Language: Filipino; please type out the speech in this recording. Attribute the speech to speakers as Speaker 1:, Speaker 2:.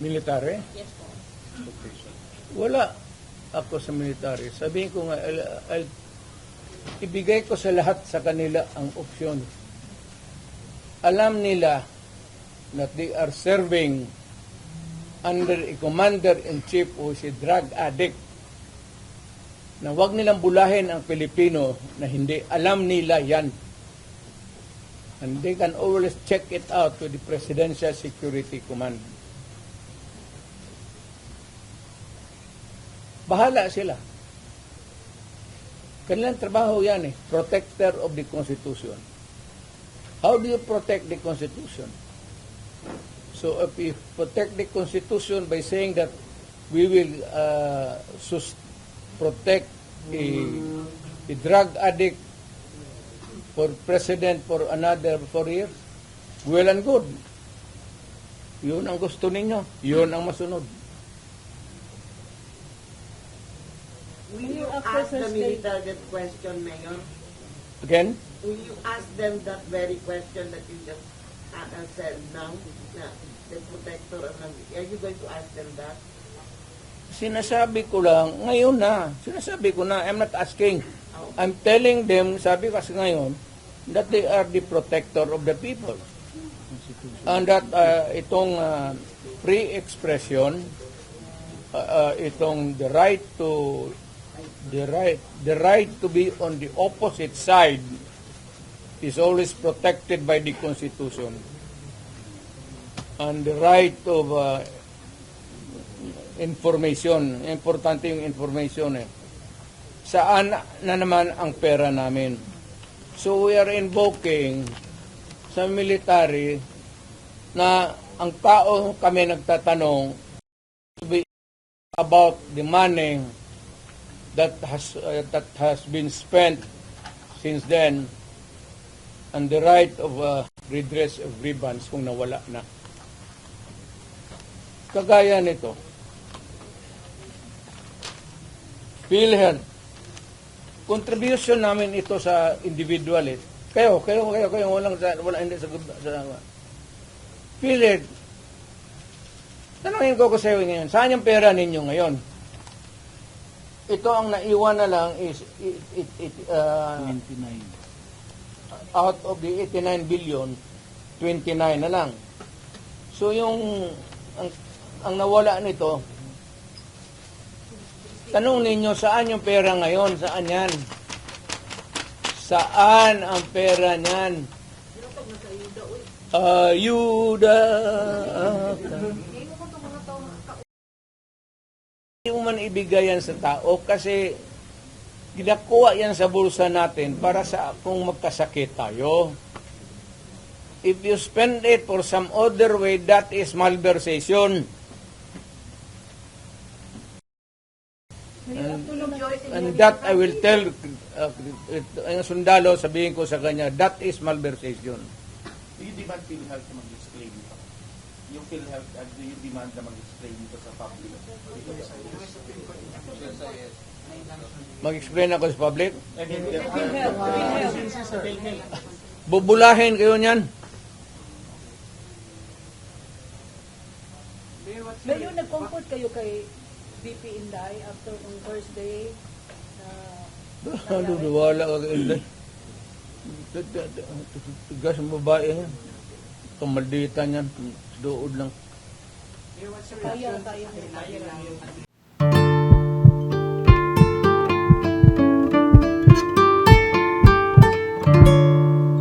Speaker 1: Military?
Speaker 2: Yes po.
Speaker 1: Wala ako sa military. Sabihin ko nga, ibigay ko sa lahat sa kanila ang opsyon. Alam nila that they are serving under a commander-in-chief who is a drug addict, na wag nilang bulahin ang Pilipino na hindi. Alam nila yan. And they can always check it out to the Presidential Security Command. Bahala sila. Kanilang trabaho yan eh. Protector of the Constitution. How do you protect the Constitution? So if you protect the Constitution by saying that we will protect a drug addict for president for another 4 years, well and good. Yun ang gusto ninyo. Yun ang masunod.
Speaker 3: Will you ask the military that question, Mayor?
Speaker 1: Again?
Speaker 3: Will you ask them that very question that you just said now? Na, the protector of are you going to ask them that?
Speaker 1: Sinasabi ko lang, ngayon na. Sinasabi ko na, I'm not asking. I'm telling them, sabi kasi ngayon, that they are the protector of the people. And that itong free expression, itong the right to be on the opposite side is always protected by the Constitution. And the right of information, importante yung information eh. Saan na naman ang pera namin? So we are invoking sa military na ang tao kami nagtatanong to be about the money that has been spent since then and the right of redress of grievance kung nawala na. Kagaya nito, PhilHealth, contribution namin ito sa individual eh. Kayo, wala hindi sa PhilHealth. Tanungin ko sa iyo ngayon, saan yung pera ninyo ngayon? Ito ang naiwan na lang is
Speaker 4: 29.
Speaker 1: Out of the 89 billion, 29 na lang. So yung ang nawala nito, tanong ninyo, saan yung pera ngayon? Saan yan? Saan ang pera niyan? Ayuda. Hindi mo man ibigay yan sa tao kasi ginakuha yan sa bulsa natin para sa kung magkasakit tayo. If you spend it for some other way, that is malversation. And that I will tell ang sundalo, sabihin ko sa kanya, that is malversation.
Speaker 4: Do you demand PhilHealth na mag-explain ito? Yung PhilHealth, do you demand na mag-explain ito sa public?
Speaker 1: Mag-explain ako sa public? Bubulahin kayo niyan.
Speaker 5: Ngayon, nag-comfort kayo kay VP Inday after on Thursday.
Speaker 1: Wala ka kay Inday. Tigas ang babae yan. Kamalditan yan. Dood lang.
Speaker 5: Kaya.